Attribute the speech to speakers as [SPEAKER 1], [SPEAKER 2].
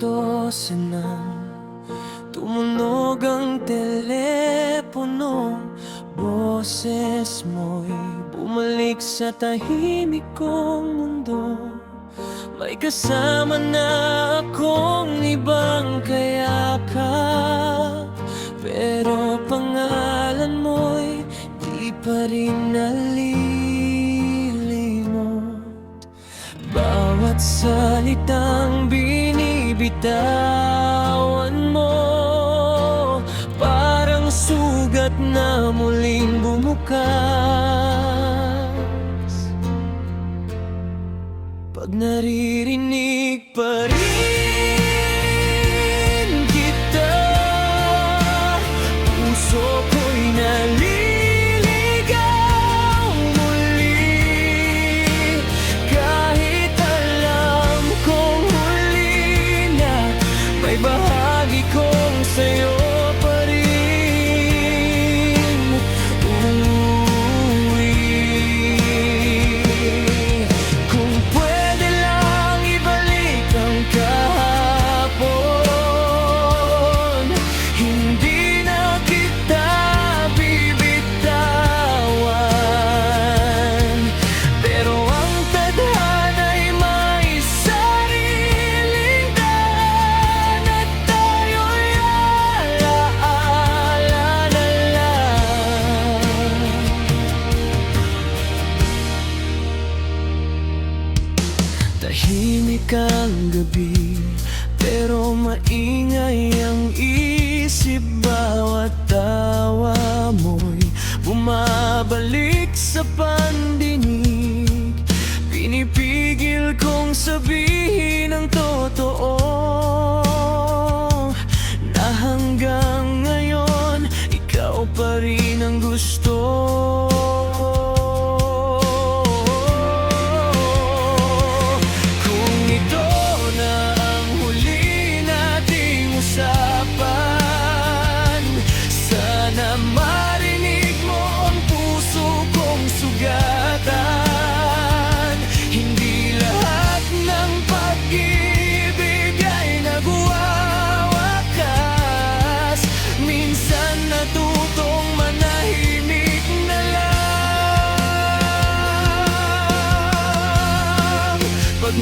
[SPEAKER 1] 12 nang tumunog ang telepono. Boses mo'y bumalik sa tahimik kong mundo. May kasama na akong ibang kayakap, pero pangalan mo'y di pa rin nalilimot. Bawat salitang binibitawan mo, parang sugat na muling bumukas. Pag naririnig pa rin kita, puso ko'y naliligaw muli. Kahit alam kong huli na, may bahagi kong sa'yo pa rin uuwi. Kung pwede lang ibalik ang kahapon, hindi na kita bibitawan. Pero ang tadhana'y may sariling daan, at tayo'y alaala na lang. Tahimik ang gabi, pero maingay ang isip. Bawat tawa mo'y bumabalik sa pandinig. Pinipigil kong sabihin ang totoo, na hanggang ngayon ikaw pa rin ang gusto. Kung ito na ang huli nating usapan, sana marinig mo ang puso kong sugatan. Hindi lahat ng pag-ibig ay nagwawakas. Minsan natutong manahimik na lang. Pag